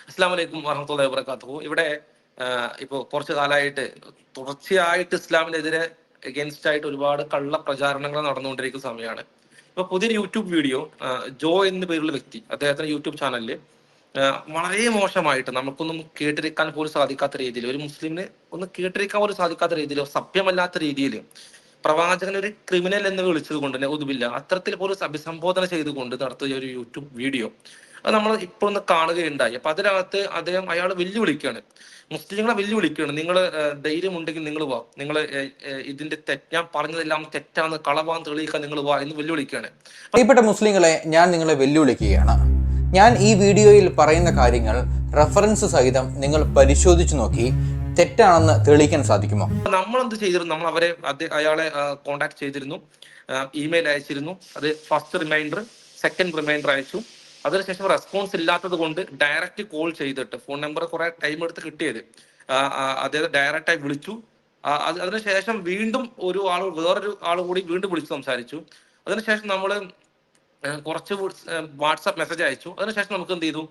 അസ്സലാമു അലൈക്കും വറഹ്മത്തുള്ളാഹി വബറകാതുഹു. ഇവിടെ ഇപ്പോൾ കുറച്ച് കാലമായിട്ട് തുടർച്ചയായിട്ട് ഇസ്ലാമിനെതിരെ എഗൻസ്റ്റ് ആയിട്ട് ഒരുപാട് കള്ള പ്രചാരണങ്ങൾ നടന്നുകൊണ്ടിരിക്കുന്ന സമയമാണ്. ഇപ്പൊ പുതിയൊരു യൂട്യൂബ് വീഡിയോ ജോ എന്ന പേരുള്ള വ്യക്തി അദ്ദേഹത്തിന്റെ യൂട്യൂബ് ചാനലില് വളരെ മോശമായിട്ട് നമുക്കൊന്നും കേട്ടിരിക്കാൻ പോലും സാധിക്കാത്ത രീതിയിൽ, ഒരു മുസ്ലിമിന് ഒന്ന് കേട്ടിരിക്കാൻ പോലും സാധിക്കാത്ത രീതിയിൽ, സഭ്യമല്ലാത്ത രീതിയിൽ പ്രവാചകൻ ഒരു ക്രിമിനൽ എന്ന് വിളിച്ചത് കൊണ്ട് തന്നെ ഒതുവില്ല അത്തരത്തിൽ പോലും അഭിസംബോധന ചെയ്തുകൊണ്ട് നടത്തിയ ഒരു യൂട്യൂബ് വീഡിയോ അത് നമ്മൾ ഇപ്പോൾ ഒന്ന് കാണുകയുണ്ടായി. അപ്പൊ അതിനകത്ത് അദ്ദേഹം അയാൾ വെല്ലുവിളിക്കുകയാണ്, മുസ്ലിങ്ങളെ വെല്ലുവിളിക്കുകയാണ്. നിങ്ങൾ ധൈര്യം ഉണ്ടെങ്കിൽ നിങ്ങൾ വാ, നിങ്ങൾ ഇതിന്റെ ഞാൻ പറഞ്ഞതെല്ലാം തെറ്റാന്ന് കളവാന്ന് തെളിയിക്കാൻ നിങ്ങൾ വാ എന്ന് വെല്ലുവിളിക്കുകയാണ്. പ്രിയപ്പെട്ട മുസ്ലിങ്ങളെ, ഞാൻ നിങ്ങളെ വെല്ലുവിളിക്കുകയാണ്. ഞാൻ ഈ വീഡിയോയിൽ പറയുന്ന കാര്യങ്ങൾ റെഫറൻസ് സഹിതം നിങ്ങൾ പരിശോധിച്ചു നോക്കി തെറ്റാണെന്ന് തെളിയിക്കാൻ സാധിക്കുമോ? നമ്മൾ എന്ത് ചെയ്തിരുന്നു? നമ്മൾ അയാളെ കോണ്ടാക്ട് ചെയ്തിരുന്നു, ഇമെയിൽ അയച്ചിരുന്നു. അത് ഫസ്റ്റ് റിമൈൻഡർ, സെക്കൻഡ് റിമൈൻഡർ അയച്ചു. അതിനുശേഷം റെസ്പോൺസ് ഇല്ലാത്തത് കൊണ്ട് ഡയറക്റ്റ് കോൾ ചെയ്തിട്ട്, ഫോൺ നമ്പർ കുറെ ടൈം എടുത്ത് കിട്ടിയത്, അദ്ദേഹം ഡയറക്റ്റായി വിളിച്ചു. അതിനുശേഷം വീണ്ടും വേറൊരു ആൾ കൂടി വീണ്ടും വിളിച്ച് സംസാരിച്ചു. അതിനുശേഷം നമ്മൾ കുറച്ച് വാട്സാപ്പ് മെസ്സേജ് അയച്ചു. അതിനുശേഷം നമുക്ക് എന്ത് ചെയ്തു,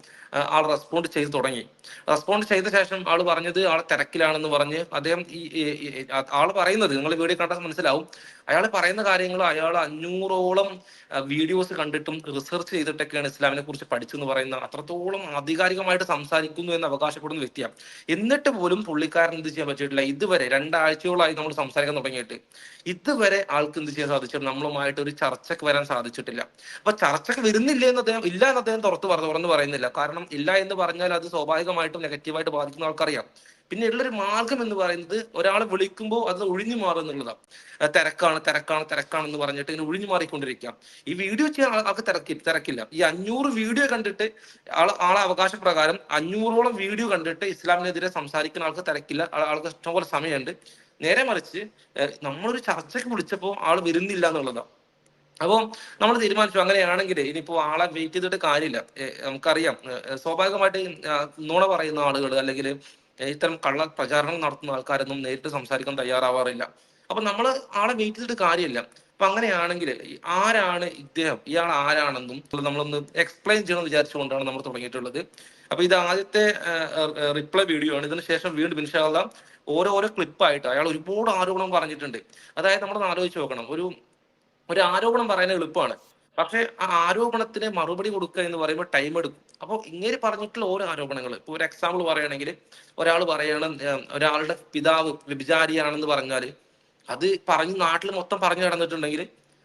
ആൾ റെസ്പോണ്ട് ചെയ്ത് തുടങ്ങി. റെസ്പോണ്ട് ചെയ്ത ശേഷം ആൾ പറഞ്ഞത് ആളെ തിരക്കിലാണെന്ന് പറഞ്ഞ് അദ്ദേഹം ആൾ പറയുന്നത് നിങ്ങൾ വീഡിയോ കണ്ടാൽ മനസ്സിലാവും. അയാൾ പറയുന്ന കാര്യങ്ങൾ അയാൾ 500ഓളം വീഡിയോസ് കണ്ടിട്ടും റിസർച്ച് ചെയ്തിട്ടൊക്കെയാണ് ഇസ്ലാമിനെ കുറിച്ച് പഠിച്ചെന്ന് പറയുന്ന, അത്രത്തോളം ആധികാരികമായിട്ട് സംസാരിക്കുന്നു എന്ന് അവകാശപ്പെടുന്ന വ്യക്തിയാണ്. എന്നിട്ട് പോലും പുള്ളിക്കാരൻ എന്ത് ചെയ്യാൻ പറ്റിയിട്ടില്ല. ഇതുവരെ 2 ആഴ്ചയോളായി നമ്മൾ സംസാരിക്കാൻ തുടങ്ങിയിട്ട് ഇതുവരെ ആൾക്ക് എന്ത് ചെയ്യാൻ സാധിച്ചിട്ട് നമ്മളുമായിട്ട് ഒരു ചർച്ചയ്ക്ക് വരാൻ സാധിച്ചിട്ടില്ല. അപ്പൊ ചർച്ചയ്ക്ക് വരുന്നില്ല എന്ന് അദ്ദേഹം ഇല്ല എന്ന് അദ്ദേഹം തുറന്ന് പറയുന്നില്ല. കാരണം ഇല്ല എന്ന് പറഞ്ഞാൽ അത് സ്വാഭാവികമായിട്ടും നെഗറ്റീവായിട്ട് ബാധിക്കുന്ന ആൾക്കറിയാം. പിന്നെ ഉള്ളൊരു മാർഗം എന്ന് പറയുന്നത് ഒരാളെ വിളിക്കുമ്പോൾ അത് ഒഴിഞ്ഞു മാറുക എന്നുള്ളതാണ്. തിരക്കാണെന്ന് പറഞ്ഞിട്ട് ഇങ്ങനെ ഒഴിഞ്ഞു മാറിക്കൊണ്ടിരിക്കാം. ഈ വീഡിയോ ചെയ്യാൻ ആൾക്ക് തിരക്കില്ല. ഈ 500 വീഡിയോ കണ്ടിട്ട് ആളെ അവകാശ പ്രകാരം 500ഓളം വീഡിയോ കണ്ടിട്ട് ഇസ്ലാമിനെതിരെ സംസാരിക്കുന്ന ആൾക്ക് തിരക്കില്ല. ആൾക്ക് ഇഷ്ടംപോലെ സമയമുണ്ട്. നേരെ മറിച്ച് നമ്മളൊരു ചർച്ചയ്ക്ക് വിളിച്ചപ്പോൾ ആൾ വരുന്നില്ല എന്നുള്ളതാണ്. അപ്പോൾ നമ്മൾ തീരുമാനിച്ചു, അങ്ങനെയാണെങ്കിൽ ഇനിയിപ്പോ ആളെ വെയിറ്റ് ചെയ്തിട്ട് കാര്യമില്ല. നമുക്കറിയാം, സ്വാഭാവികമായിട്ട് നുണ പറയുന്ന ആളുകൾ അല്ലെങ്കിൽ ഇത്തരം കള്ള പ്രചാരണം നടത്തുന്ന ആൾക്കാരൊന്നും നേരിട്ട് സംസാരിക്കാൻ തയ്യാറാവാറില്ല. അപ്പൊ നമ്മൾ ആളെ വെയിറ്റ് ചെയ്തിട്ട് കാര്യമില്ല. അപ്പൊ അങ്ങനെയാണെങ്കിൽ ആരാണ് ഇദ്ദേഹം, ഇയാൾ ആരാണെന്നും നമ്മളൊന്ന് എക്സ്പ്ലെയിൻ ചെയ്യണമെന്ന് വിചാരിച്ചുകൊണ്ടാണ് നമ്മൾ തുടങ്ങിയിട്ടുള്ളത്. അപ്പൊ ഇത് ആദ്യത്തെ റിപ്ലൈ വീഡിയോ ആണ്. ഇതിന് ശേഷം വീണ്ടും ഇൻഷാ അല്ലാഹ് ഓരോരോ ക്ലിപ്പായിട്ട് അയാൾ ഒരുപാട് ആരോപണം പറഞ്ഞിട്ടുണ്ട്. അതായത് നമ്മൾ ആലോചിച്ച് നോക്കണം, ഒരു ആരോപണം പറയാൻ എളുപ്പമാണ്, പക്ഷെ ആ ആരോപണത്തിന് മറുപടി കൊടുക്കുക എന്ന് പറയുമ്പോൾ ടൈം എടുക്കും. അപ്പോൾ ഇങ്ങനെ പറഞ്ഞിട്ടുള്ള ഓരോ ആരോപണങ്ങൾ, ഇപ്പൊ ഒരു എക്സാമ്പിൾ പറയുകയാണെങ്കിൽ, ഒരാൾ പറയണം ഒരാളുടെ പിതാവ് വ്യഭിചാരിയാണെന്ന് പറഞ്ഞാൽ അത് പറഞ്ഞ് നാട്ടിൽ മൊത്തം പറഞ്ഞു നടന്നിട്ടുണ്ടെങ്കിൽ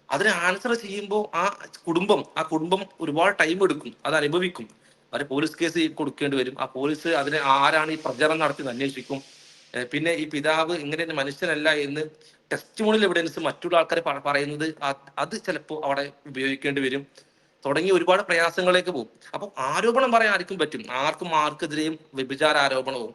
അതിന് ആൻസർ ചെയ്യുമ്പോൾ ആ കുടുംബം ഒരുപാട് ടൈം എടുക്കും, അത് അനുഭവിക്കും. അവർ പോലീസ് കേസ് കൊടുക്കേണ്ടി വരും. ആ പോലീസ് അതിനെ ആരാണ് ഈ പ്രചരണം നടത്തി അന്വേഷിക്കും. പിന്നെ ഈ പിതാവ് ഇങ്ങനെ മനുഷ്യനല്ല എന്ന് ടെസ്റ്റിമോണിയൽ എവിഡൻസ് മറ്റുള്ള ആൾക്കാർ പറയുന്നത് അത് ചിലപ്പോൾ അവിടെ ഉപയോഗിക്കേണ്ടി വരും. തുടങ്ങി ഒരുപാട് പ്രയാസങ്ങളിലേക്ക് പോകും. അപ്പൊ ആരോപണം പറയാൻ ആർക്കും പറ്റും. ആർക്കെതിരെയും വ്യഭിചാര ആരോപണവും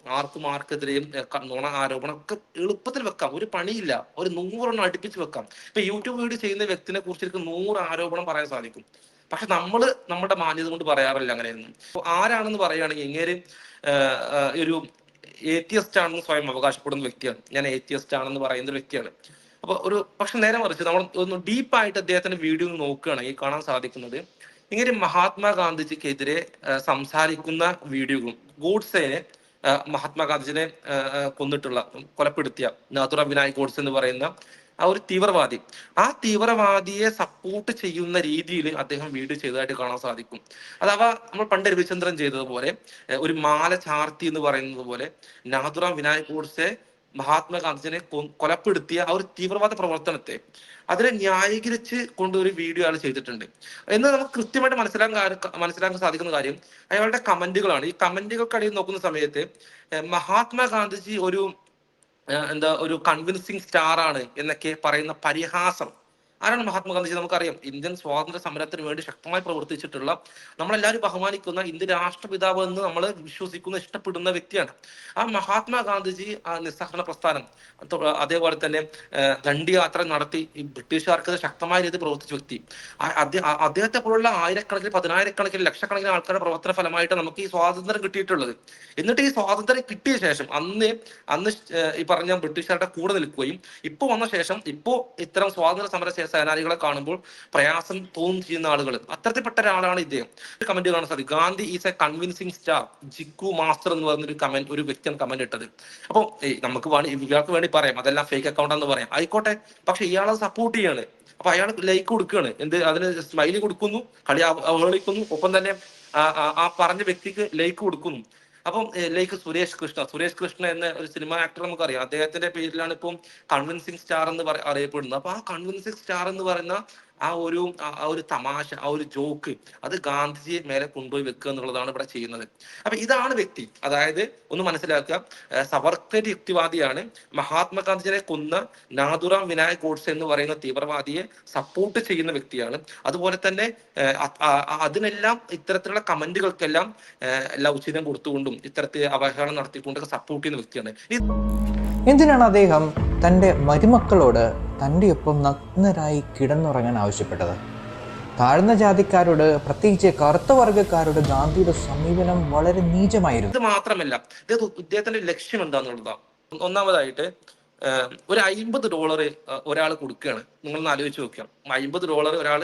ആർക്കെതിരെയും നുണ ആരോപണം ഒക്കെ എളുപ്പത്തിൽ വെക്കാം. ഒരു പണിയില്ല, ഒരു 100 അടുപ്പിച്ച് വെക്കാം. ഇപ്പൊ യൂട്യൂബ് വീഡിയോ ചെയ്യുന്ന വ്യക്തിനെ കുറിച്ച് 100 ആരോപണം പറയാൻ സാധിക്കും. പക്ഷെ നമ്മുടെ മാന്യത കൊണ്ട് പറയാറില്ല അങ്ങനെയൊന്നും. ആരാണെന്ന് പറയുകയാണെങ്കിൽ ഇങ്ങനെ ഒരു ഏത്തിയസ്റ്റ് ആണെന്ന് സ്വയം അവകാശപ്പെടുന്ന വ്യക്തിയാണ്. ഞാൻ ഏത്തിയസ്റ്റ് ആണെന്ന് പറയുന്ന ഒരു വ്യക്തിയാണ്. അപ്പൊ പക്ഷെ നേരെ മറിച്ച് നമ്മൾ ഒന്ന് ഡീപ്പായിട്ട് അദ്ദേഹത്തിന്റെ വീഡിയോ നോക്കുകയാണെങ്കിൽ കാണാൻ സാധിക്കുന്നത്, ഇങ്ങനെ മഹാത്മാഗാന്ധിജിക്കെതിരെ സംസാരിക്കുന്ന വീഡിയോകളും, ഗോഡ്സേനെ മഹാത്മാഗാന്ധിജിനെ കൊലപ്പെടുത്തിയ നാഥുറാം വിനായക് ഗോഡ്സെ എന്ന് പറയുന്ന ആ ഒരു തീവ്രവാദിയെ സപ്പോർട്ട് ചെയ്യുന്ന രീതിയിൽ അദ്ദേഹം വീഡിയോ ചെയ്തതായിട്ട് കാണാൻ സാധിക്കും. അഥവാ നമ്മൾ പണ്ട് രവിചന്ദ്രൻ ചെയ്തതുപോലെ, ഒരു മാല ചാർത്തി എന്ന് പറയുന്നത് പോലെ നാഥുറാം വിനായക് ഗോഡ്സെ മഹാത്മാഗാന്ധിജിനെ കൊലപ്പെടുത്തിയ ആ ഒരു തീവ്രവാദ പ്രവർത്തനത്തെ അതിനെ ന്യായീകരിച്ച് കൊണ്ടൊരു വീഡിയോ ആണ് ചെയ്തിട്ടുണ്ട് എന്ന് നമുക്ക് കൃത്യമായിട്ട് മനസ്സിലാക്കാൻ സാധിക്കുന്ന കാര്യം അയാളുടെ കമന്റുകളാണ്. ഈ കമന്റുകൾക്കിടയിൽ നോക്കുന്ന സമയത്ത് മഹാത്മാഗാന്ധിജി ഒരു കൺവിൻസിങ് സ്റ്റാർ ആണ് എന്നൊക്കെ പറയുന്ന പരിഹാസം. ആരാണ് മഹാത്മാഗാന്ധിജി? നമുക്കറിയാം, ഇന്ത്യൻ സ്വാതന്ത്ര്യ സമരത്തിന് വേണ്ടി ശക്തമായി പ്രവർത്തിച്ചിട്ടുള്ള, നമ്മളെല്ലാവരും ബഹുമാനിക്കുന്ന ഇന്ത്യൻ രാഷ്ട്രപിതാവ് എന്ന് നമ്മൾ വിശ്വസിക്കുന്ന ഇഷ്ടപ്പെടുന്ന വ്യക്തിയാണ്. ആ മഹാത്മാഗാന്ധിജി ആ നിസ്സഹകരണ പ്രസ്ഥാനം, അതേപോലെ തന്നെ ദണ്ഡി യാത്ര നടത്തി ഈ ബ്രിട്ടീഷുകാർക്ക് ശക്തമായ രീതിയിൽ പ്രവർത്തിച്ച വ്യക്തി. അദ്ദേഹത്തെ പോലുള്ള ആയിരക്കണക്കിന്, പതിനായിരക്കണക്കിന്, ലക്ഷക്കണക്കിന് ആൾക്കാരുടെ പ്രവർത്തന ഫലമായിട്ട് നമുക്ക് ഈ സ്വാതന്ത്ര്യം കിട്ടിയിട്ടുള്ളത്. എന്നിട്ട് ഈ സ്വാതന്ത്ര്യം കിട്ടിയ ശേഷം അന്ന് ഈ പറഞ്ഞ ബ്രിട്ടീഷുകാരുടെ കൂടെ നിൽക്കുകയും ഇപ്പൊ വന്ന ശേഷം ഇപ്പോ ഇത്തരം സ്വാതന്ത്ര്യ സമര സേനാനികളെ കാണുമ്പോൾ പ്രയാസം ചെയ്യുന്ന ആളുകൾ, അത്തരത്തിൽപ്പെട്ട ഒരാളാണ് ഇദ്ദേഹം. ഒരു കമന്റ് കാണാൻ സാധിക്കും, Gandhi is A convincing star, Jikku master എന്ന് പറഞ്ഞൊരു കമന്റ്, ഒരു വ്യക്തിയാണ് കമന്റ് ഇട്ടത്. അപ്പോൾ നമുക്ക് ഇയാൾക്ക് വേണ്ടി പറയാം അതെല്ലാം ഫേക്ക് അക്കൗണ്ട് എന്ന് പറയാം, ആയിക്കോട്ടെ. പക്ഷെ ഇയാളെ സപ്പോർട്ട് ചെയ്യാണ്. അപ്പൊ അയാൾ ലൈക്ക് കൊടുക്കുകയാണ്, അതിന് സ്മൈലി കൊടുക്കുന്നു, കളി അവഹേളിക്കുന്നു, ഒപ്പം തന്നെ ആ പറഞ്ഞ വ്യക്തിക്ക് ലൈക്ക് കൊടുക്കുന്നു. അപ്പം ലൈക്ക് സുരേഷ് കൃഷ്ണ എന്ന ഒരു സിനിമ ആക്ടർ നമുക്കറിയാം, അദ്ദേഹത്തിന്റെ പേരിലാണ് ഇപ്പം കൺവിൻസിങ് സ്റ്റാർ എന്ന് അറിയപ്പെടുന്നത്. അപ്പൊ ആ കൺവിൻസിങ് സ്റ്റാർ എന്ന് പറയുന്ന ആ ഒരു തമാശ, ആ ഒരു ജോക്ക്, അത് ഗാന്ധിജിയെ മേലെ കൊണ്ടുപോയി വെക്കുക എന്നുള്ളതാണ് ഇവിടെ ചെയ്യുന്നത്. അപ്പൊ ഇതാണ് വ്യക്തി. അതായത് ഒന്ന് മനസ്സിലാക്കുക, സവർക്കർ യുക്തിവാദിയാണ്. മഹാത്മാഗാന്ധിജിയെ കൊന്ന നാഥുറാം വിനായക് ഗോഡ്സെ എന്ന് പറയുന്ന തീവ്രവാദിയെ സപ്പോർട്ട് ചെയ്യുന്ന വ്യക്തിയാണ്. അതുപോലെ തന്നെ അതിനെല്ലാം ഇത്തരത്തിലുള്ള കമന്റുകൾക്കെല്ലാം ലൗചികം കൊടുത്തുകൊണ്ടും ഇത്തരത്തിൽ അവഹേളനം നടത്തിക്കൊണ്ടൊക്കെ സപ്പോർട്ട് ചെയ്യുന്ന വ്യക്തിയാണ്. എന്തിനാണ് അദ്ദേഹം തൻ്റെ മരുമക്കളോട് തൻ്റെ ഒപ്പം നഗ്നരായി കിടന്നുറങ്ങാൻ ആവശ്യപ്പെട്ടത്? താഴ്ന്ന ജാതിക്കാരോട്, പ്രത്യേകിച്ച് കറുത്ത വർഗ്ഗക്കാരോട് ഗാന്ധിയുടെ സമീപനം വളരെ നീചമായിരുന്നു. ഇത് മാത്രമല്ല, ഇദ്ദേഹത്തിന്റെ ലക്ഷ്യം എന്താന്നുള്ളതാണ്. ഒന്നാമതായിട്ട് ഒരു $50 ഒരാൾ കൊടുക്കുകയാണ്. നിങ്ങളൊന്ന് ആലോചിച്ച് നോക്കുക, $50 ഒരാൾ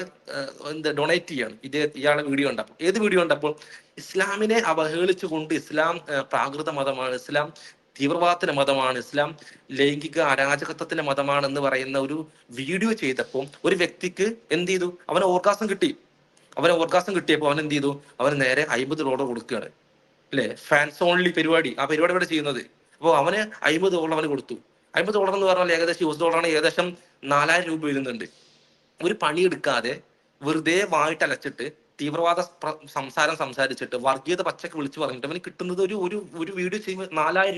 ഡൊണേറ്റ് ചെയ്യാണ് ഇയാളെ വീഡിയോ കണ്ടപ്പോൾ. ഏത് വീഡിയോ കണ്ടപ്പോൾ? ഇസ്ലാമിനെ അവഹേളിച്ചുകൊണ്ട് ഇസ്ലാം പ്രാകൃത മതമാണ്, ഇസ്ലാം തീവ്രവാദത്തിന്റെ മതമാണ്, ഇസ്ലാം ലൈംഗിക അരാജകത്വത്തിന്റെ മതമാണ് എന്ന് പറയുന്ന ഒരു വീഡിയോ ചെയ്തപ്പോൾ ഒരു വ്യക്തിക്ക് എന്ത് ചെയ്തു? അവന് ഓർഗാസം കിട്ടിയപ്പോൾ അവൻ എന്ത് ചെയ്തു? അവന് നേരെ $50 കൊടുക്കുകയാണ്. അല്ലെ, ഫാൻസ് ഓൺലി പരിപാടി, ആ പരിപാടി ഇവിടെ ചെയ്യുന്നത്. അപ്പോൾ അവന് $50 അവന് കൊടുത്തു. $50 എന്ന് പറഞ്ഞാൽ ഏകദേശം US$ആണ്, ഏകദേശം 4000 രൂപ വരുന്നുണ്ട്. ഒരു പണിയെടുക്കാതെ വെറുതെ വായിട്ടലച്ചിട്ട് തീവ്രവാദ സംസാരിച്ചിട്ട് വർഗീയത പച്ചക്ക് വിളിച്ചു പറഞ്ഞിട്ട് അവന് കിട്ടുന്നത് ഒരു വീഡിയോ ചെയ്യുമ്പോൾ 4000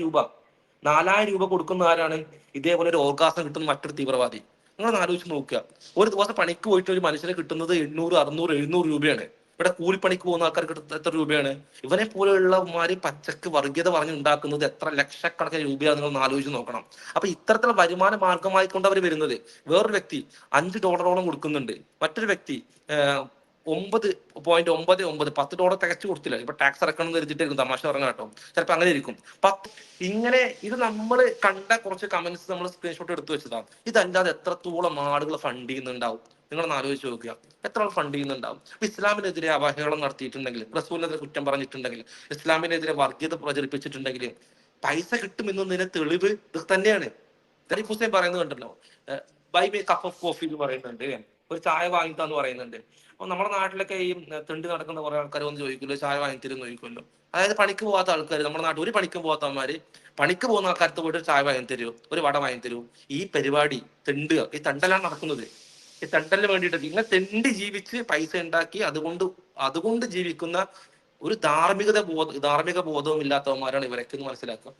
രൂപ കൊടുക്കുന്ന ആരാണ്? ഇതേപോലെ ഒരു ഓർഗാസം കിട്ടുന്ന മറ്റൊരു തീവ്രവാദി. നിങ്ങളൊന്ന് ആലോചിച്ച് നോക്കുക, ഒരു ദിവസം പണിക്ക് പോയിട്ട് ഒരു മനുഷ്യന് കിട്ടുന്നത് 800, 600, 700 രൂപയാണ്. ഇവിടെ കൂലിപ്പണിക്ക് പോകുന്ന ആൾക്കാർക്ക് എത്ര രൂപയാണ്? ഇവനെ പോലെയുള്ളമാര് പച്ചക്ക് വർഗീയത പറഞ്ഞുണ്ടാക്കുന്നത് എത്ര ലക്ഷക്കണക്കിന് രൂപയാണ് നിങ്ങൾ ആലോചിച്ച് നോക്കണം. അപ്പൊ ഇത്തരത്തിലുള്ള വരുമാന മാർഗമായിക്കൊണ്ട് അവർ വരുന്നത്. വേറൊരു വ്യക്തി $5 കൊടുക്കുന്നുണ്ട്, മറ്റൊരു വ്യക്തി 9.99, $10 തികച്ചു കൊടുത്തില്ല. ഇപ്പൊ ടാക്സ് അടക്കണം എന്ന് വെച്ചിട്ടായിരിക്കും തമാശ പറഞ്ഞ കേട്ടോ, ചിലപ്പോ അങ്ങനെ ഇരിക്കും. ഇങ്ങനെ ഇത് നമ്മൾ കണ്ട കുറച്ച് കമന്റ്സ് നമ്മൾ സ്ക്രീൻഷോട്ട് എടുത്തു വെച്ചതാണ്. ഇതല്ലാതെ എത്രത്തോളം ആളുകൾ ഫണ്ട് ചെയ്യുന്നുണ്ടാവും നിങ്ങളൊന്ന് ആലോചിച്ച് നോക്കുക, എത്ര ഫണ്ട് ചെയ്യുന്നുണ്ടാവും. ഇപ്പൊ ഇസ്ലാമിനെതിരെ അവഹേളനം നടത്തിയിട്ടുണ്ടെങ്കിൽ, റസൂലിനെതിരെ കുറ്റം പറഞ്ഞിട്ടുണ്ടെങ്കിൽ, ഇസ്ലാമിനെതിരെ വർഗീയത പ്രചരിപ്പിച്ചിട്ടുണ്ടെങ്കിൽ പൈസ കിട്ടുമെന്നതിന്റെ തെളിവ് ഇത് തന്നെയാണ്. തരീഫ് ഹുസൈൻ പറയുന്നത് കണ്ടല്ലോ, buy me cup of coffee എന്ന് പറയുന്നുണ്ട്, ഒരു ചായ വാങ്ങിത്താന്ന് പറയുന്നുണ്ട്. അപ്പൊ നമ്മുടെ നാട്ടിലൊക്കെ ഈ തെണ്ടി നടക്കുന്ന കുറെ ആൾക്കാർ വന്ന് ചോദിക്കുമല്ലോ, ചായ വാങ്ങിത്തരുമെന്ന് ചോദിക്കുമല്ലോ. അതായത് പണിക്ക് പോകാത്ത ആൾക്കാർ, നമ്മുടെ നാട്ടിൽ ഒരു പണിക്കും പോകാത്തവന്മാര് പണിക്ക് പോകുന്ന ആൾക്കാർക്ക് പോയിട്ട് ചായ വാങ്ങി തരൂ, ഒരു വട വാങ്ങി തരൂ. ഈ പരിപാടി തെണ്ടുക, ഈ തണ്ടലാണ് നടക്കുന്നത്. ഈ തണ്ടലിന് വേണ്ടിയിട്ട് ഇങ്ങനെ തെണ്ടി ജീവിച്ച് പൈസ ഉണ്ടാക്കി അതുകൊണ്ട് ജീവിക്കുന്ന ഒരു ധാർമ്മിക ബോധവും ഇല്ലാത്തവന്മാരാണ് ഇവരൊക്കെ എന്ന് മനസ്സിലാക്കുക.